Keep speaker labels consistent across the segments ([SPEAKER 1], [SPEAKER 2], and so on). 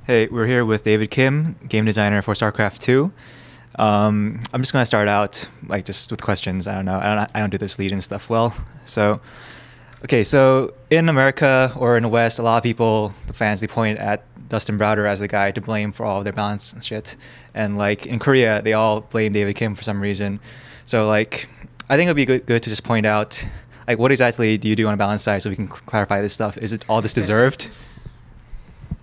[SPEAKER 1] Hey, we're here with David Kim, game designer for Starcraft 2. I'm just gonna start out like just with questions. I don't know. I don't do this lead and stuff well. So, okay. So in America or in the West, a lot of people, the fans, they point at Dustin Browder as the guy to blame for all of their balance and shit. And like in Korea, they all blame David Kim for some reason. So like, I think it'd be good to just point out like what exactly do you do on a balance side so we can clarify this stuff. Is it all this deserved?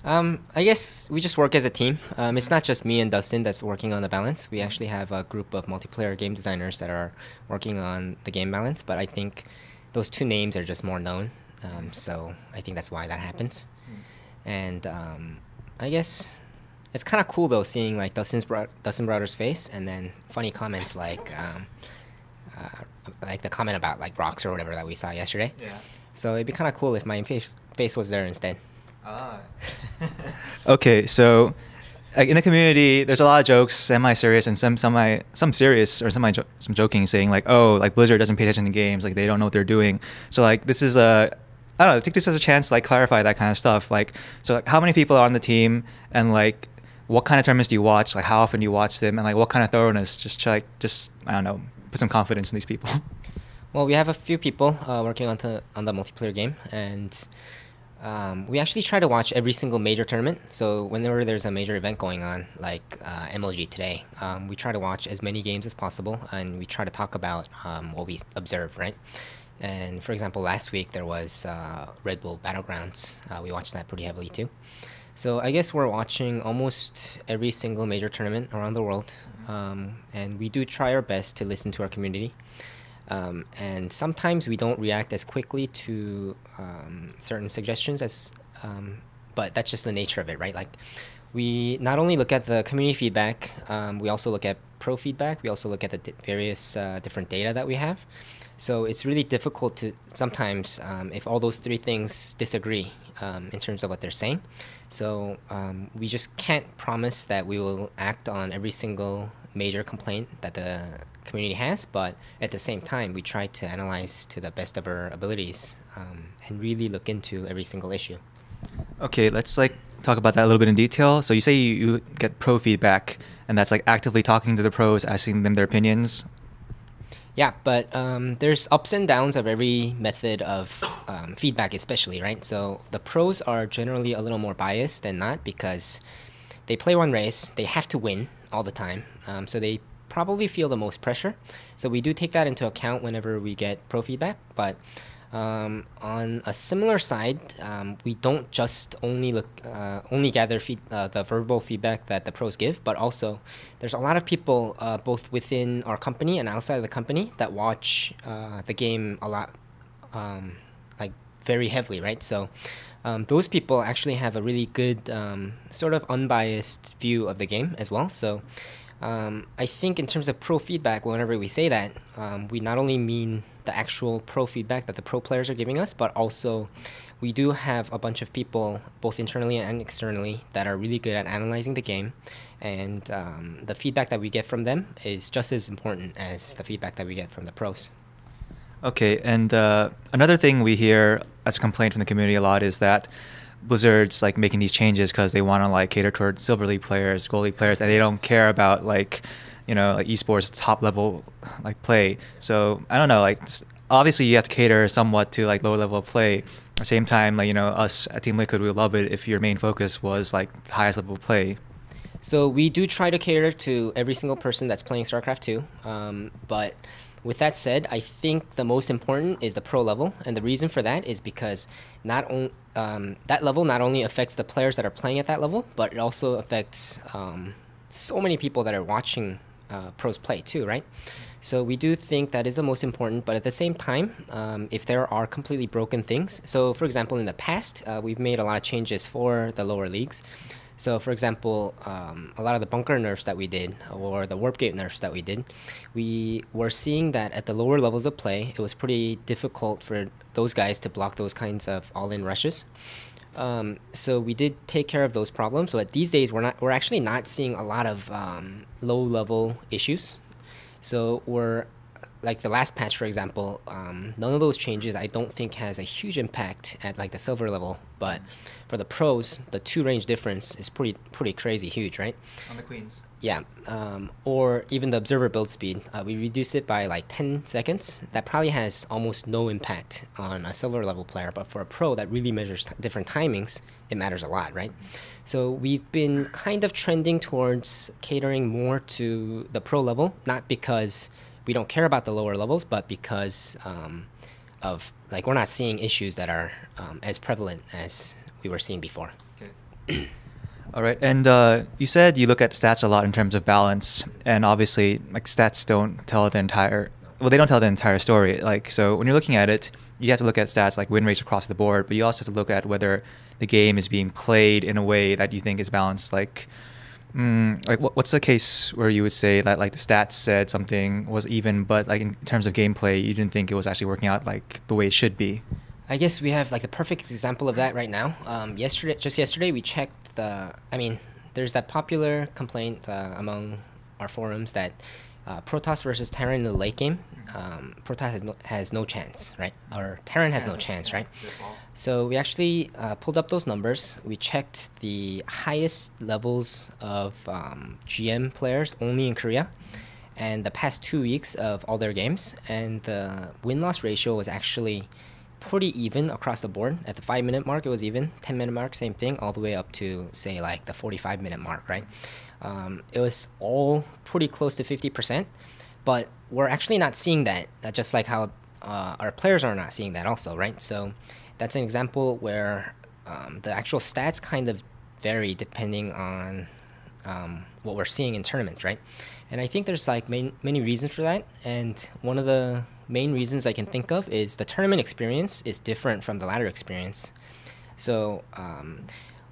[SPEAKER 2] I guess we just work as a team. It's not just me and Dustin that's working on the balance. We actually have a group of multiplayer game designers that are working on the game balance, but I think those two names are just more known. So I think that's why that happens. And I guess it's kind of cool though seeing like Dustin Browder's face and then funny comments like the comment about like rocks or whatever that we saw yesterday.
[SPEAKER 1] Yeah.
[SPEAKER 2] So it'd be kind of cool if my face was there instead.
[SPEAKER 1] Ah. Okay, so like in the community, there's a lot of jokes, semi-serious and some serious or some joking, saying like, oh, like Blizzard doesn't pay attention to games, like they don't know what they're doing. So like this is a, I don't know, I think this is a chance to like clarify that kind of stuff. Like, so like how many people are on the team, and like what kind of tournaments do you watch? Like how often do you watch them, and like what kind of thoroughness? Just I don't know, put some confidence in these people.
[SPEAKER 2] Well, we have a few people working on the multiplayer game, and we actually try to watch every single major tournament. So whenever there's a major event going on, like MLG today, we try to watch as many games as possible, and we try to talk about what we observe, right? And for example, last week there was Red Bull Battlegrounds. We watched that pretty heavily too. So I guess we're watching almost every single major tournament around the world, and we do try our best to listen to our community. And sometimes we don't react as quickly to certain suggestions but that's just the nature of it, right? Like we not only look at the community feedback, we also look at pro feedback. We also look at the various different data that we have. So it's really difficult to sometimes if all those three things disagree in terms of what they're saying. So we just can't promise that we will act on every single major complaint that the community has, but at the same time we try to analyze to the best of our abilities and really look into every single issue.
[SPEAKER 1] Okay, let's like talk about that a little bit in detail. So you say you get pro feedback, and that's like actively talking to the pros, asking them their opinions.
[SPEAKER 2] Yeah, but there's ups and downs of every method of feedback, especially, right? So the pros are generally a little more biased than not because they play one race, they have to win all the time, so they probably feel the most pressure. So we do take that into account whenever we get pro feedback, but on a similar side, we don't just only gather the verbal feedback that the pros give, but also there's a lot of people both within our company and outside of the company that watch the game a lot, like very heavily, right? So those people actually have a really good sort of unbiased view of the game as well. So I think in terms of pro feedback, whenever we say that, we not only mean the actual pro feedback that the pro players are giving us, but also we do have a bunch of people, both internally and externally, that are really good at analyzing the game. And the feedback that we get from them is just as important as the feedback that we get from the pros.
[SPEAKER 1] Okay, and another thing we hear as a complaint from the community a lot is that Blizzard's like making these changes because they want to like cater toward Silver League players, Gold League players, and they don't care about like, you know, like esports top level like play. So I don't know, like obviously you have to cater somewhat to like lower level play. At the same time, like, you know, us at Team Liquid, we would love it if your main focus was like the highest level play.
[SPEAKER 2] So we do try to cater to every single person that's playing StarCraft 2, but with that said, I think the most important is the pro level, and the reason for that is because that level not only affects the players that are playing at that level, but it also affects so many people that are watching pros play too, right? So we do think that is the most important, but at the same time, if there are completely broken things, so for example, in the past, we've made a lot of changes for the lower leagues. So for example, a lot of the bunker nerfs that we did, or the warp gate nerfs that we did, we were seeing that at the lower levels of play, it was pretty difficult for those guys to block those kinds of all-in rushes. So we did take care of those problems. But these days, we're actually not seeing a lot of low-level issues. So we're like the last patch, for example, none of those changes I don't think has a huge impact at like the silver level. But for the pros, the 2 range difference is pretty crazy huge, right?
[SPEAKER 1] On the queens.
[SPEAKER 2] Yeah. Or even the observer build speed, we reduced it by like 10 seconds. That probably has almost no impact on a silver level player. But for a pro that really measures different timings, it matters a lot, right? So we've been kind of trending towards catering more to the pro level, not because we don't care about the lower levels, but because of like we're not seeing issues that are as prevalent as we were seeing before.
[SPEAKER 1] Okay. All right, and you said you look at stats a lot in terms of balance, and obviously, like stats don't tell the entire. Well, they don't tell the entire story. Like, so when you're looking at it, you have to look at stats like win rates across the board, but you also have to look at whether the game is being played in a way that you think is balanced. Like what's the case where you would say that like the stats said something was even, but like in terms of gameplay, you didn't think it was actually working out like the way it should be?
[SPEAKER 2] I guess we have like the perfect example of that right now. Yesterday, we checked the. I mean, there's that popular complaint among our forums that Protoss versus Terran in the late game, Protoss has no chance, right? Or Terran has no chance, right? So we actually pulled up those numbers. We checked the highest levels of GM players only in Korea, and the past 2 weeks of all their games, and the win-loss ratio was actually pretty even across the board. At the 5-minute mark, it was even. 10-minute mark, same thing, all the way up to say like the 45-minute mark, right? It was all pretty close to 50%, but we're actually not seeing that. Just like how our players are not seeing that also, right? So that's an example where the actual stats kind of vary depending on what we're seeing in tournaments, right? And I think there's like many reasons for that. And one of the main reasons I can think of is the tournament experience is different from the ladder experience. So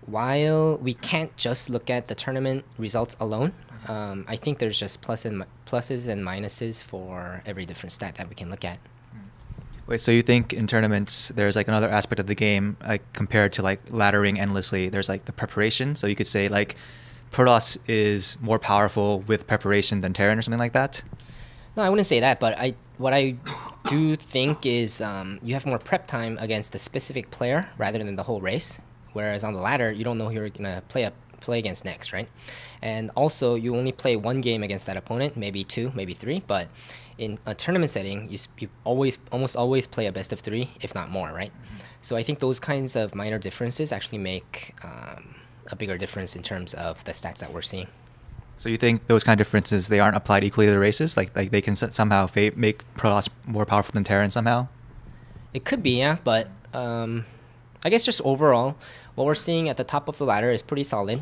[SPEAKER 2] while we can't just look at the tournament results alone, I think there's just pluses and minuses for every different stat that we can look at.
[SPEAKER 1] Wait, so you think in tournaments there's like another aspect of the game, like compared to like laddering endlessly, there's like the preparation. So you could say like Protoss is more powerful with preparation than Terran or something like that?
[SPEAKER 2] No, I wouldn't say that, but what I do think is you have more prep time against the specific player rather than the whole race. Whereas on the ladder, you don't know who you're gonna play against next, right? And also, you only play one game against that opponent, maybe 2, maybe 3. But in a tournament setting, you almost always play a best of 3, if not more, right? Mm-hmm. So I think those kinds of minor differences actually make a bigger difference in terms of the stats that we're seeing.
[SPEAKER 1] So you think those kind of differences, they aren't applied equally to the races? Like they can somehow make Protoss more powerful than Terran somehow?
[SPEAKER 2] It could be, yeah, but I guess just overall, what we're seeing at the top of the ladder is pretty solid.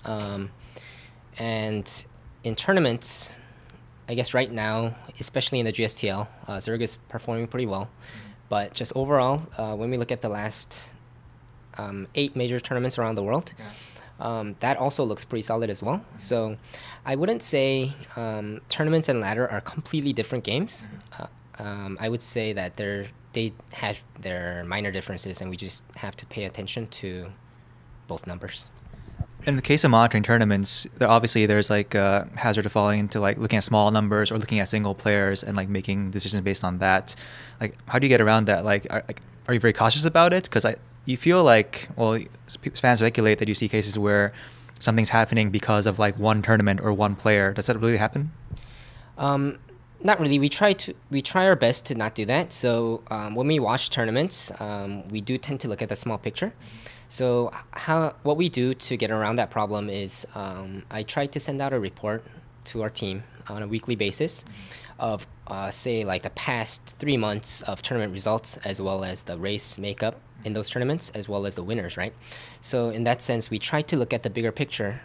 [SPEAKER 2] Mm-hmm. And in tournaments, I guess right now, especially in the GSTL, Zerg is performing pretty well. Mm-hmm. But just overall, when we look at the last 8 major tournaments around the world, that also looks pretty solid as well. Mm-hmm. So I wouldn't say tournaments and ladder are completely different games. Mm-hmm. I would say that they have their minor differences, and we just have to pay attention to both numbers.
[SPEAKER 1] In the case of monitoring tournaments, there's like a hazard of falling into like looking at small numbers or looking at single players and like making decisions based on that. Like, how do you get around that? Like, are you very cautious about it? Because you feel like, well, fans speculate that you see cases where something's happening because of like one tournament or one player. Does that really happen?
[SPEAKER 2] Not really. We try our best to not do that. So when we watch tournaments, we do tend to look at the small picture. So what we do to get around that problem is I try to send out a report to our team on a weekly basis of say like the past 3 months of tournament results, as well as the race makeup in those tournaments, as well as the winners, right? So in that sense, we try to look at the bigger picture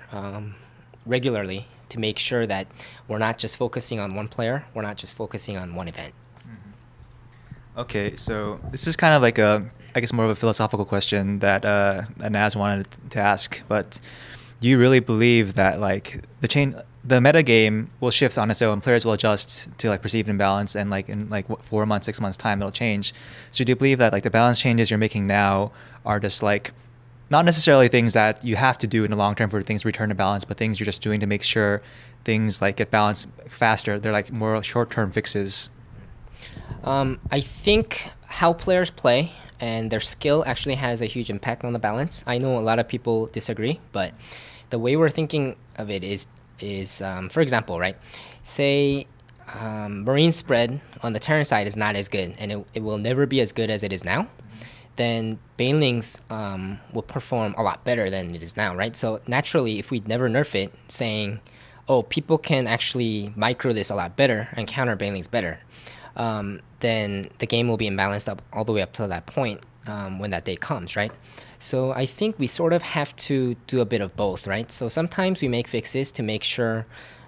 [SPEAKER 2] regularly to make sure that we're not just focusing on one player, we're not just focusing on one event.
[SPEAKER 1] Mm-hmm. Okay, so this is kind of like I guess more of a philosophical question that Naz wanted to ask, but do you really believe that like the meta game will shift on its own, players will adjust to like perceived imbalance, and like in like 4 months, 6 months time it'll change? So do you believe that like the balance changes you're making now are just like not necessarily things that you have to do in the long term for things to return to balance, but things you're just doing to make sure things like get balanced faster? They're like more short-term fixes.
[SPEAKER 2] I think how players play and their skill actually has a huge impact on the balance. I know a lot of people disagree, but the way we're thinking of it is for example, right? Say Marine spread on the Terran side is not as good, and it will never be as good as it is now. Then Banelings will perform a lot better than it is now, right? So naturally, if we never nerf it, saying, oh, people can actually micro this a lot better and counter Banelings better, then the game will be imbalanced up all the way up to that point when that day comes, right? So I think we sort of have to do a bit of both, right? So sometimes we make fixes to make sure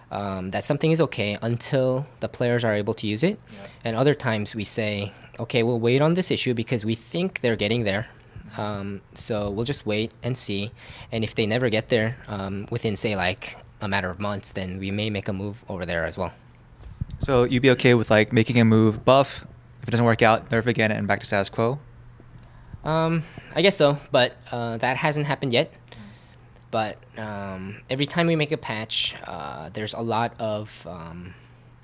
[SPEAKER 2] that something is okay until the players are able to use it. Yeah. And other times we say, okay, we'll wait on this issue because we think they're getting there. So we'll just wait and see. And if they never get there within, say, like a matter of months, then we may make a move over there as well.
[SPEAKER 1] So you'd be okay with like making a move, buff, if it doesn't work out, nerf again, and back to status quo?
[SPEAKER 2] I guess so, but that hasn't happened yet. But every time we make a patch, there's a lot of,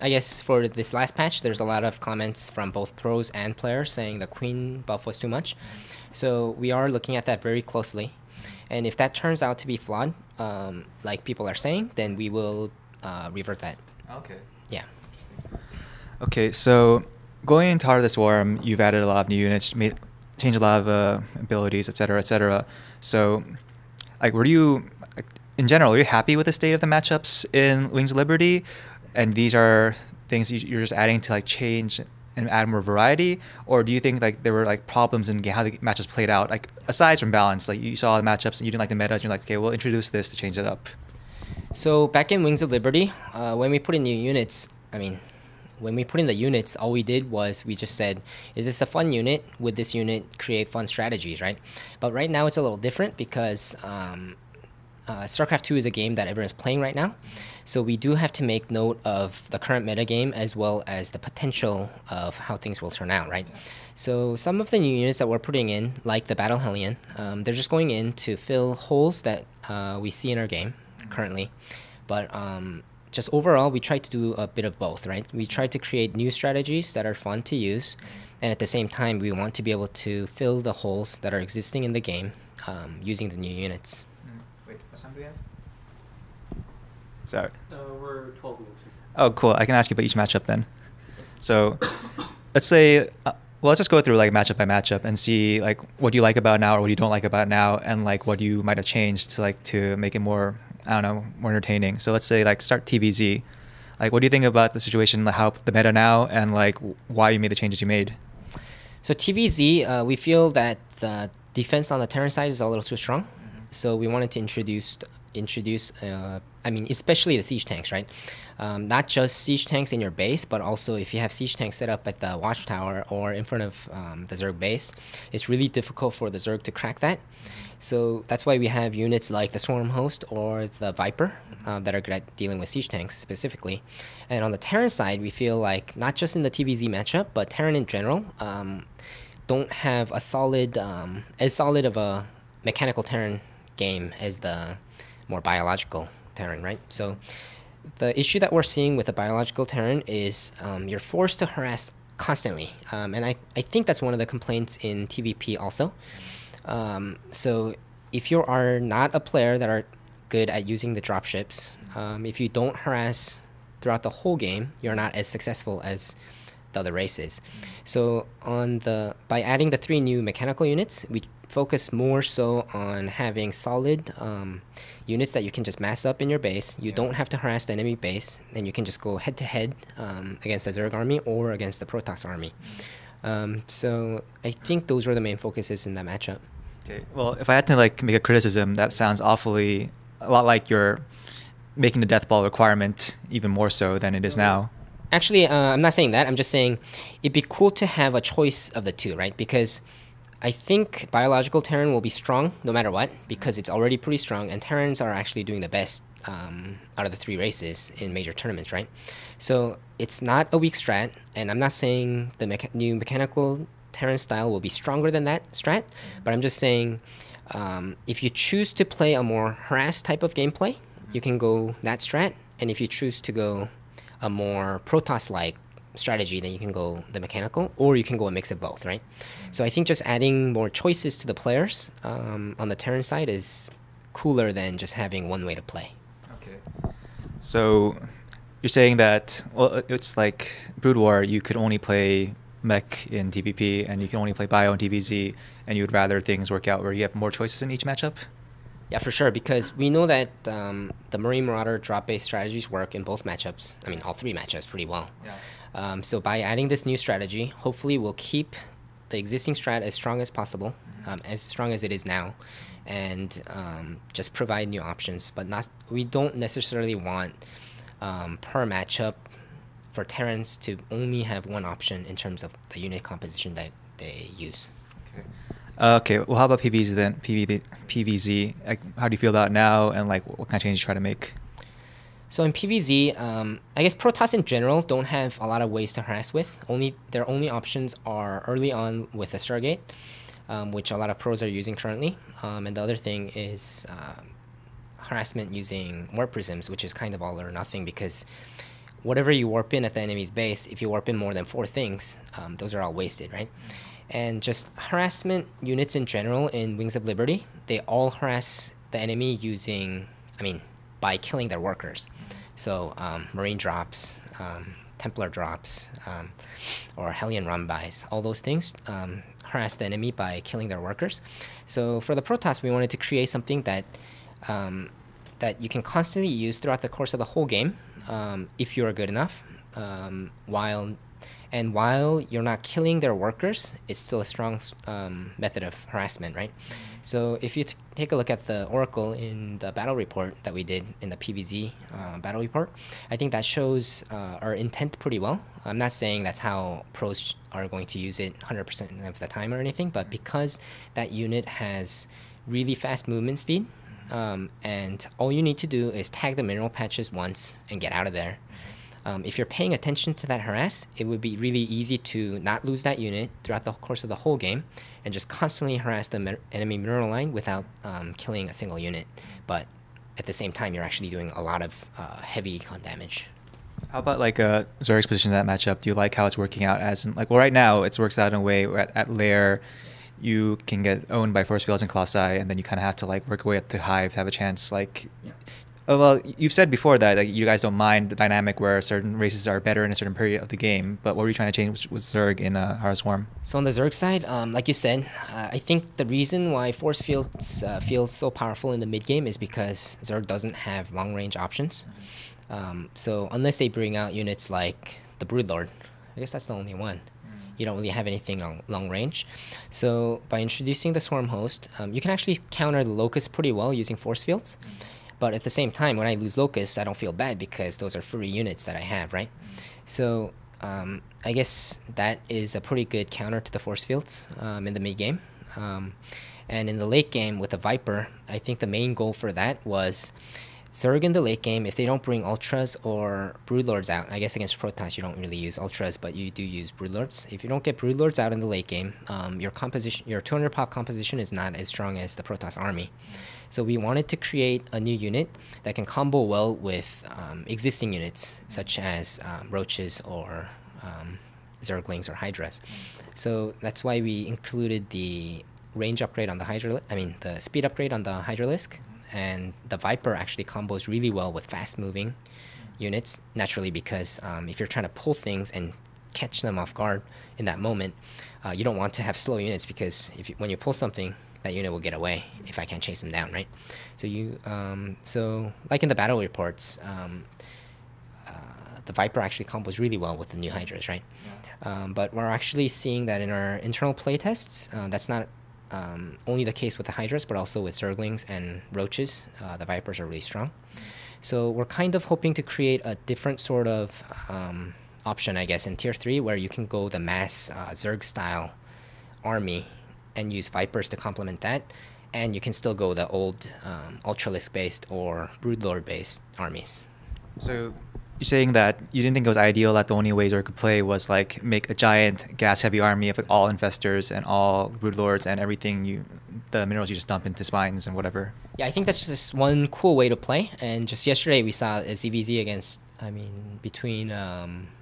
[SPEAKER 2] I guess for this last patch, there's a lot of comments from both pros and players saying the queen buff was too much. So we are looking at that very closely. And if that turns out to be flawed, like people are saying, then we will revert that.
[SPEAKER 1] Okay.
[SPEAKER 2] Yeah.
[SPEAKER 1] Okay, so going into Heart of the Swarm, you've added a lot of new units, changed a lot of abilities, etc., etc. So, like, were you, in general, are you happy with the state of the matchups in Wings of Liberty? And these are things you're just adding to like change and add more variety, or do you think like there were like problems in how the matchups played out, like aside from balance, like you saw the matchups and you didn't like the metas, and you're like, okay, we'll introduce this to change it up?
[SPEAKER 2] So back in Wings of Liberty, when we put in new units, when we put in the units, all we did was we just said, is this a fun unit? Would this unit create fun strategies, right? But right now it's a little different because Starcraft 2 is a game that everyone's playing right now. So we do have to make note of the current metagame as well as the potential of how things will turn out, right? So some of the new units that we're putting in, like the Battle Hellion, they're just going in to fill holes that we see in our game currently. But just overall, we try to do a bit of both, right? We try to create new strategies that are fun to use, and at the same time, we want to be able to fill the holes that are existing in the game using the new units.
[SPEAKER 1] Wait, what's time do we have? Sorry.
[SPEAKER 3] We're 12 minutes.
[SPEAKER 1] Oh, cool. I can ask you about each matchup then. So let's say, well, let's just go through like matchup by matchup and see like what you like about it now or what you don't like about it now, and like what you might have changed to like to make it more, I don't know, more entertaining. So let's say like start TVZ. Like, what do you think about the situation, like how the meta now, and like why you made the changes you made?
[SPEAKER 2] So TVZ, we feel that the defense on the Terran side is a little too strong. So we wanted to introduce especially the siege tanks, right? Not just siege tanks in your base, but also if you have siege tanks set up at the watchtower or in front of the Zerg base, it's really difficult for the Zerg to crack that. So that's why we have units like the Swarm Host or the Viper that are good at dealing with siege tanks specifically. And on the Terran side, we feel like not just in the TVZ matchup, but Terran in general don't have a solid, as solid of a mechanical Terran game as the more biological Terran, right? So the issue that we're seeing with the biological Terran is you're forced to harass constantly. And I think that's one of the complaints in TVP also. So if you are not a player that are good at using the dropships, if you don't harass throughout the whole game, you're not as successful as the other races. So by adding the 3 new mechanical units, we focus more so on having solid units that you can just mass up in your base. You don't have to harass the enemy base, and you can just go head-to-head against the Zerg army or against the Protoss army. So I think those were the main focuses in that matchup.
[SPEAKER 1] Okay. Well, if I had to like make a criticism, that sounds awfully a lot like you're making the death ball requirement even more so than it is now.
[SPEAKER 2] Actually, I'm not saying that. I'm just saying it'd be cool to have a choice of the two, right? Because I think biological Terran will be strong no matter what, because it's already pretty strong, and Terrans are actually doing the best out of the 3 races in major tournaments, right? So it's not a weak strat, and I'm not saying the new mechanical Terran style will be stronger than that strat, but I'm just saying if you choose to play a more harass type of gameplay, you can go that strat, and if you choose to go a more Protoss-like strategy, then you can go the mechanical, or you can go a mix of both, right? So I think just adding more choices to the players on the Terran side is cooler than just having one way to play.
[SPEAKER 1] Okay. So you're saying that, well, it's like Brood War, you could only play mech in PvP and you can only play bio in DBZ, and you would rather things work out where you have more choices in each matchup?
[SPEAKER 2] Yeah, for sure, because we know that the Marine Marauder drop-based strategies work in both matchups. I mean, all three matchups pretty well. Yeah. So by adding this new strategy, hopefully we'll keep the existing strat as strong as possible, as strong as it is now, and just provide new options. But we don't necessarily want per matchup for Terrans to only have one option in terms of the unit composition that they use.
[SPEAKER 1] Okay, well, how about PVZ then? PVZ, like, how do you feel about it now, and like what kind of changes you try to make?
[SPEAKER 2] So in PVZ, I guess Protoss in general don't have a lot of ways to harass with. Their only options are early on with the Stargate, which a lot of pros are using currently. And the other thing is harassment using warp prisms, which is kind of all or nothing, because whatever you warp in at the enemy's base, if you warp in more than 4 things, those are all wasted, right? And just harassment units in general in Wings of Liberty, they all harass the enemy by killing their workers. So Marine drops, Templar drops, or Hellion Rumbys, all those things harass the enemy by killing their workers. So for the Protoss, we wanted to create something that that you can constantly use throughout the course of the whole game, if you are good enough, while you're not killing their workers, it's still a strong method of harassment, right? So if you take a look at the Oracle in the battle report that we did in the PVZ battle report, I think that shows our intent pretty well. I'm not saying that's how pros are going to use it 100% of the time or anything, but because that unit has really fast movement speed, and all you need to do is tag the mineral patches once and get out of there. If you're paying attention to that harass, it would be really easy to not lose that unit throughout the course of the whole game and just constantly harass the enemy mineral line without killing a single unit. But at the same time, you're actually doing a lot of heavy con damage.
[SPEAKER 1] How about like Zerg's position in that matchup? Do you like how it's working out? As in, like, well, right now it works out in a way where at lair you can get owned by force fields and colossi, and then you kind of have to like work your way up to hive to have a chance. Like, well, you've said before that like, you guys don't mind the dynamic where certain races are better in a certain period of the game, but what were you trying to change with Zerg in Hara Swarm?
[SPEAKER 2] So on the Zerg side, like you said, I think the reason why force fields feels so powerful in the mid game is because Zerg doesn't have long range options. So unless they bring out units like the Broodlord, I guess that's the only one. You don't really have anything on long range. So by introducing the Swarm Host, you can actually counter the Locust pretty well using force fields. But at the same time, when I lose Locust, I don't feel bad because those are free units that I have, right? So I guess that is a pretty good counter to the force fields in the mid game. And in the late game with the Viper, I think the main goal for that was Zerg in the late game, if they don't bring Ultras or Broodlords out, I guess against Protoss you don't really use Ultras, but you do use Broodlords. If you don't get Broodlords out in the late game, your 200 pop composition is not as strong as the Protoss army. So we wanted to create a new unit that can combo well with existing units, such as Roaches or Zerglings or Hydras. So that's why we included the range upgrade on the the speed upgrade on the Hydralisk. And the Viper actually combos really well with fast-moving units, naturally, because if you're trying to pull things and catch them off guard in that moment, you don't want to have slow units, because when you pull something, that unit will get away if I can't chase them down, right? So so like in the battle reports, the Viper actually combos really well with the new Hydras, right? Yeah. But we're actually seeing that in our internal playtests, that's not only the case with the Hydras, but also with Zerglings and Roaches. The Vipers are really strong. So we're kind of hoping to create a different sort of option, I guess, in Tier 3, where you can go the mass Zerg-style army and use Vipers to complement that, and you can still go the old Ultralisk-based or Broodlord-based armies.
[SPEAKER 1] So you're saying that you didn't think it was ideal that the only way Zerg could play was like make a giant gas-heavy army of like, all infestors and all Broodlords and everything the minerals you just dump into spines and whatever.
[SPEAKER 2] Yeah, I think that's just one cool way to play. And just yesterday we saw a ZVZ against I mean, between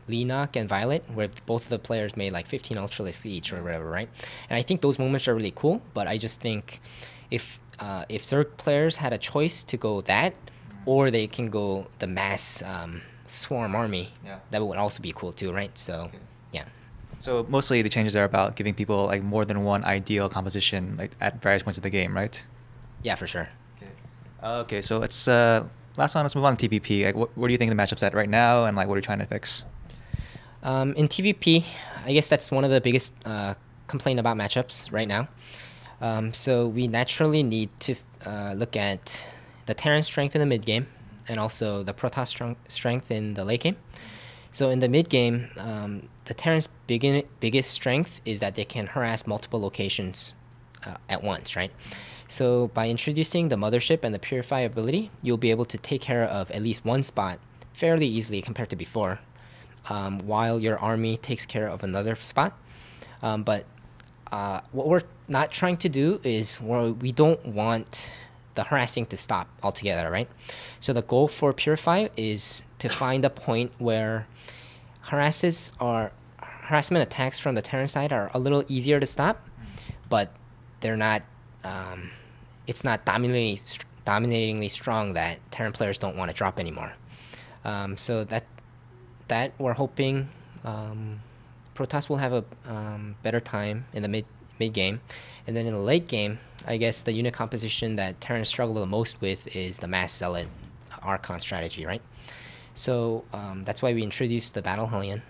[SPEAKER 2] Leenock and Violet, where both of the players made like 15 Ultralisks each or whatever, right? And I think those moments are really cool, but I just think if Zerg players had a choice to go that, or they can go the mass swarm army, that would also be cool too, right? So, yeah.
[SPEAKER 1] So mostly the changes are about giving people like more than one ideal composition like at various points of the game, right?
[SPEAKER 2] Yeah, for sure.
[SPEAKER 1] Okay, so let's last one. Let's move on to TVP. Like, what do you think the matchup's at right now, and like what are you trying to fix?
[SPEAKER 2] In TVP, I guess that's one of the biggest complaint about matchups right now. So we naturally need to look at the Terran strength in the mid game, and also the Protoss strength in the late game. So in the mid game, the Terran's biggest strength is that they can harass multiple locations at once, right? So by introducing the Mothership and the Purify ability, you'll be able to take care of at least one spot fairly easily compared to before, while your army takes care of another spot. But what we're not trying to do is we don't want the harassing to stop altogether, right? So the goal for Purify is to find a point where harassment attacks from the Terran side are a little easier to stop, but they're not. It's not dominatingly strong that Terran players don't want to drop anymore. So that we're hoping Protoss will have a better time in the mid game, and then in the late game, I guess the unit composition that Terran struggle the most with is the Mass Zealot Archon strategy, right? So that's why we introduced the Battle Hellion,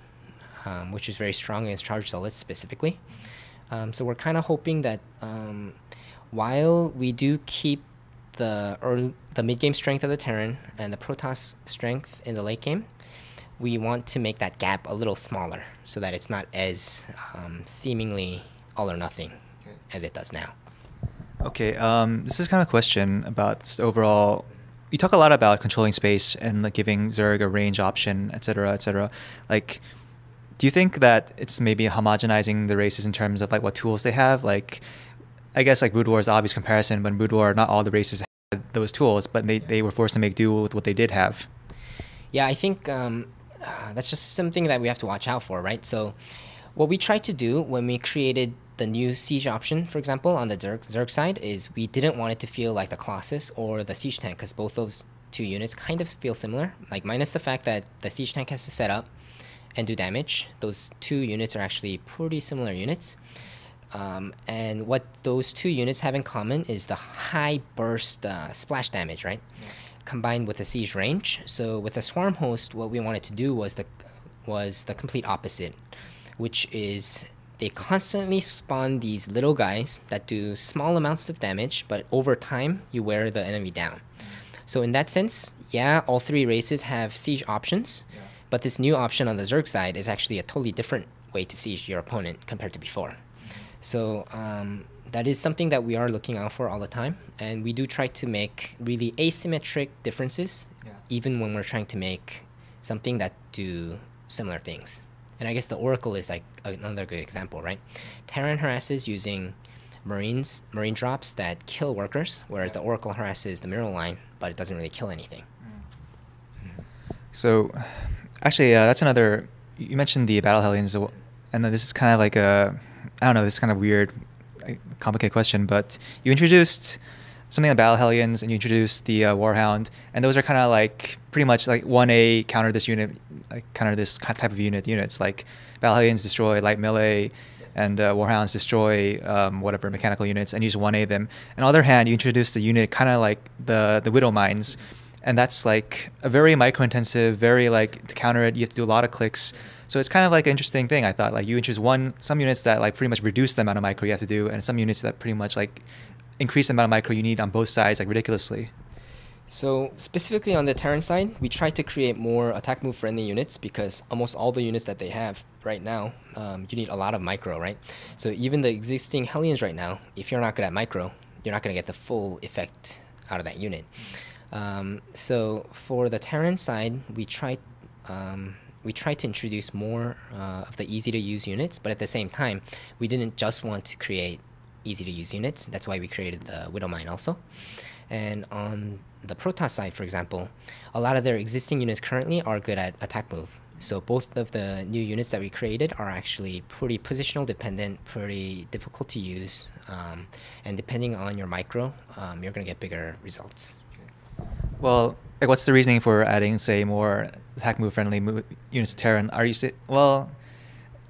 [SPEAKER 2] which is very strong against Charged Zealots specifically. So we're kind of hoping that while we do keep the mid-game strength of the Terran and the Protoss strength in the late game, we want to make that gap a little smaller so that it's not as seemingly all or nothing as it does now.
[SPEAKER 1] Okay, this is kind of a question about just overall. You talk a lot about controlling space and like giving Zerg a range option, etc., etc. Like, do you think that it's maybe homogenizing the races in terms of like what tools they have? Like, I guess like Brood War is an obvious comparison, but in Brood War, not all the races had those tools, but they were forced to make do with what they did have.
[SPEAKER 2] Yeah, I think that's just something that we have to watch out for, right? So what we tried to do when we created the new siege option, for example, on the Zerg side, is we didn't want it to feel like the Colossus or the siege tank, because both those two units kind of feel similar. Like, minus the fact that the siege tank has to set up and do damage, those two units are actually pretty similar units. And what those two units have in common is the high burst splash damage, right? Yeah. Combined with the siege range. So with the Swarm Host, what we wanted to do was the complete opposite, which is they constantly spawn these little guys that do small amounts of damage, but over time you wear the enemy down. So in that sense, yeah, all three races have siege options, but this new option on the Zerg side is actually a totally different way to siege your opponent compared to before. So that is something that we are looking out for all the time, and we do try to make really asymmetric differences, even when we're trying to make something that do similar things. And I guess the Oracle is like another good example, right? Terran harasses using marine drops that kill workers, whereas the Oracle harasses the mineral line, but it doesn't really kill anything.
[SPEAKER 1] So, actually, that's another. You mentioned the Battle Hellions, and this is kind of like I don't know, this is kind of weird, complicated question, but you introduced something like Battle Hellions and you introduced the Warhound, and those are kind of like pretty much like 1A counter this unit, like counter this type of units. Like Battle Hellions destroy light melee, and Warhounds destroy whatever mechanical units, and you just 1A them. And on the other hand, you introduced a unit kind of like the Widow Mines, and that's like a very micro-intensive, very like to counter it, you have to do a lot of clicks. So it's kind of like an interesting thing. I thought like you introduce some units that like pretty much reduce the amount of micro you have to do, and some units that pretty much like increase the amount of micro you need on both sides like ridiculously.
[SPEAKER 2] So specifically on the Terran side, we try to create more attack move friendly units because almost all the units that they have right now, you need a lot of micro, right? So even the existing Hellions right now, if you're not good at micro, you're not going to get the full effect out of that unit. So for the Terran side, we try to introduce more of the easy-to-use units, but at the same time, we didn't just want to create easy-to-use units. That's why we created the Widowmine also. And on the Protoss side, for example, a lot of their existing units currently are good at attack move. So both of the new units that we created are actually pretty positional dependent, pretty difficult to use, and depending on your micro, you're going to get bigger results.
[SPEAKER 1] Well, like, what's the reasoning for adding, say, more attack move friendly units to Terran? Are you well?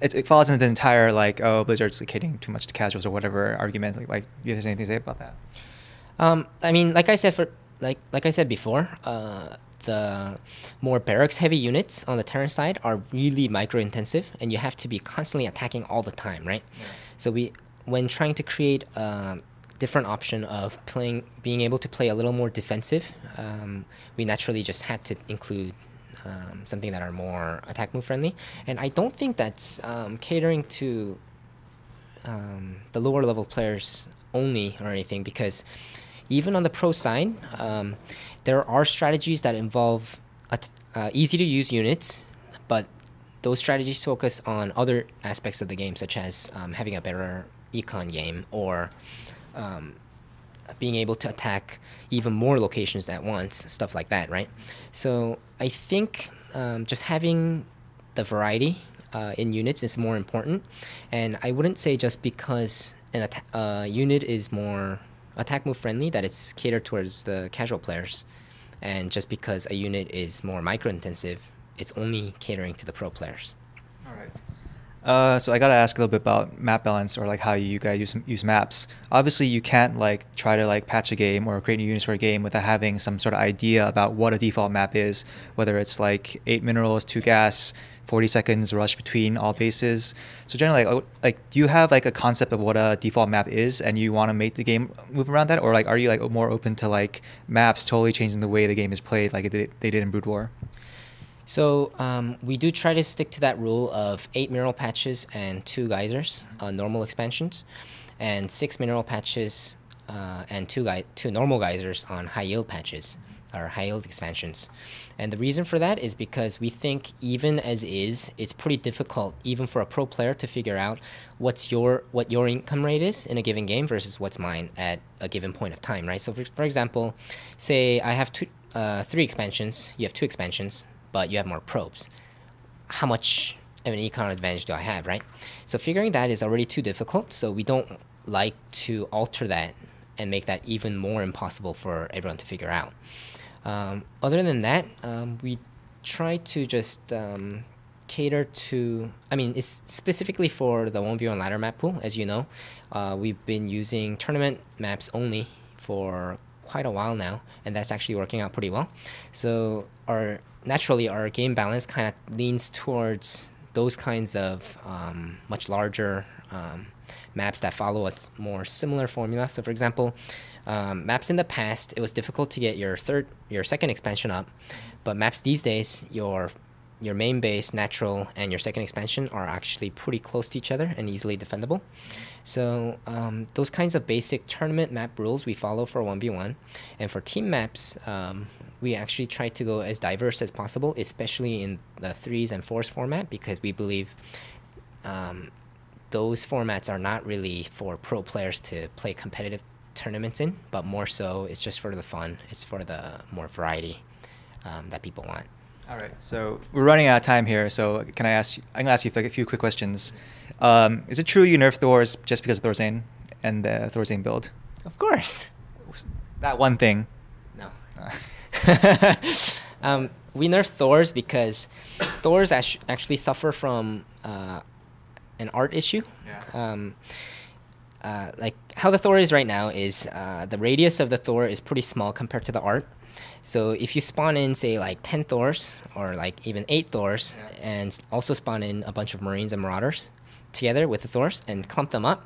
[SPEAKER 1] It falls into the entire like, oh, Blizzard's like hitting too much to casuals or whatever argument. Like, you have anything to say about that?
[SPEAKER 2] I mean, like I said like I said before, the more barracks heavy units on the Terran side are really micro intensive, and you have to be constantly attacking all the time, right? Yeah. So when trying to create a different option of being able to play a little more defensive, we naturally just had to include something that are more attack move friendly, and I don't think that's catering to the lower level players only or anything, because even on the pro side, there are strategies that involve easy to use units, but those strategies focus on other aspects of the game, such as having a better econ game, or being able to attack even more locations at once, stuff like that, right? So I think just having the variety in units is more important, and I wouldn't say just because a unit is more attack move friendly that it's catered towards the casual players, and just because a unit is more micro intensive, it's only catering to the pro players.
[SPEAKER 1] All right. So I gotta ask a little bit about map balance, or like how you guys use maps. Obviously, you can't like try to like patch a game or create new units for a game without having some sort of idea about what a default map is, whether it's like 8 minerals, 2 gas, 40 seconds rush between all bases. So generally, like do you have like a concept of what a default map is, and you want to make the game move around that, or like are you like more open to like maps totally changing the way the game is played, like they did in Brood War?
[SPEAKER 2] So we do try to stick to that rule of 8 mineral patches and 2 geysers, normal expansions, and 6 mineral patches and 2 normal geysers on high yield patches, or high yield expansions. And the reason for that is because we think even as is, it's pretty difficult even for a pro player to figure out what your income rate is in a given game versus what's mine at a given point of time, right? So for example, say I have 3 expansions, you have 2 expansions, but you have more probes. How much of an econ advantage do I have, right? So figuring that is already too difficult, so we don't like to alter that and make that even more impossible for everyone to figure out. Other than that, we try to just cater to, I mean, it's specifically for the 1v1 ladder map pool, as you know. We've been using tournament maps only for quite a while now, and that's actually working out pretty well. So naturally, our game balance kind of leans towards those kinds of much larger maps that follow a more similar formula. So for example, maps in the past, it was difficult to get your second expansion up, but maps these days, your main base, natural, and your second expansion are actually pretty close to each other and easily defendable. So those kinds of basic tournament map rules we follow for 1v1. And for team maps, we actually try to go as diverse as possible, especially in the 3s and 4s format, because we believe those formats are not really for pro players to play competitive tournaments in, but more so it's just for the fun. It's for the more variety that people want.
[SPEAKER 1] All right, so we're running out of time here, so I'm gonna ask you like a few quick questions. Is it true you nerfed Thors just because of Thorzane and the Thorzane build?
[SPEAKER 2] Of course.
[SPEAKER 1] That one thing.
[SPEAKER 2] No. We nerfed Thors because Thors actually suffer from an art issue. Yeah. Like how the Thor is right now is the radius of the Thor is pretty small compared to the art. So if you spawn in, say, like 10 Thors or like even 8 Thors, yeah, and also spawn in a bunch of Marines and Marauders together with the Thors and clump them up,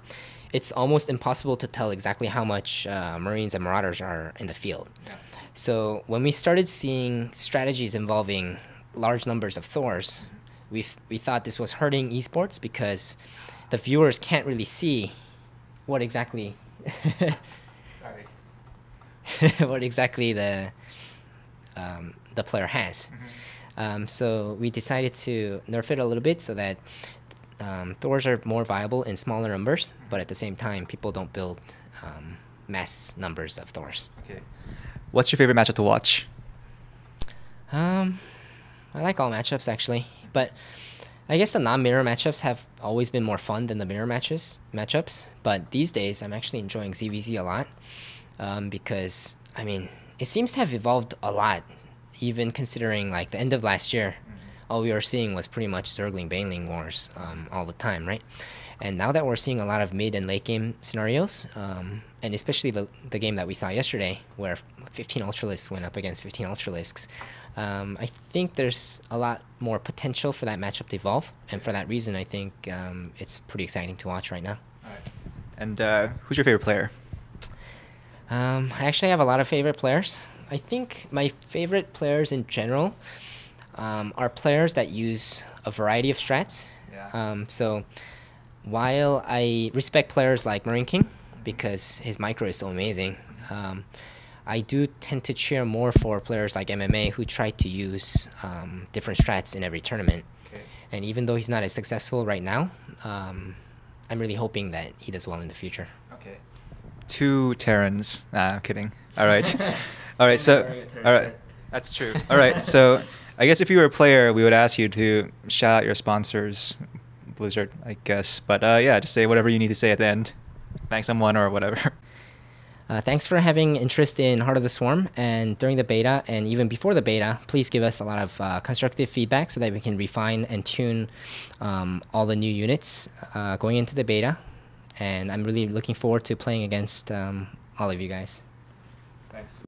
[SPEAKER 2] it's almost impossible to tell exactly how much Marines and Marauders are in the field. Yeah. So when we started seeing strategies involving large numbers of Thors, we thought this was hurting esports because the viewers can't really see what exactly what exactly the player has. Mm-hmm. So we decided to nerf it a little bit so that Thors are more viable in smaller numbers, but at the same time, people don't build mass numbers of Thors.
[SPEAKER 1] Okay. What's your favorite matchup to watch?
[SPEAKER 2] I like all matchups actually, but I guess the non-mirror matchups have always been more fun than the mirror matchups. But these days, I'm actually enjoying ZVZ a lot because I mean, it seems to have evolved a lot, even considering like the end of last year. All we were seeing was pretty much Zergling Baneling wars all the time, right? And now that we're seeing a lot of mid and late game scenarios, and especially the game that we saw yesterday, where 15 Ultralisks went up against 15 Ultralisks, I think there's a lot more potential for that matchup to evolve, and for that reason, I think it's pretty exciting to watch right now.
[SPEAKER 1] And who's your favorite player?
[SPEAKER 2] I actually have a lot of favorite players. I think my favorite players in general are players that use a variety of strats.
[SPEAKER 1] Yeah.
[SPEAKER 2] So while I respect players like Marine King because his micro is so amazing, I do tend to cheer more for players like MMA who try to use different strats in every tournament.
[SPEAKER 1] Okay.
[SPEAKER 2] And even though he's not as successful right now, I'm really hoping that he does well in the future.
[SPEAKER 1] Okay. 2 Terrans. Nah, I'm kidding. All right. All right. So, all right. That's true. All right. So, I guess if you were a player, we would ask you to shout out your sponsors, Blizzard, I guess. But yeah, just say whatever you need to say at the end. Thank someone or whatever.
[SPEAKER 2] Thanks for having interest in Heart of the Swarm, and during the beta and even before the beta, please give us a lot of constructive feedback so that we can refine and tune all the new units going into the beta. And I'm really looking forward to playing against all of you guys.
[SPEAKER 1] Thanks.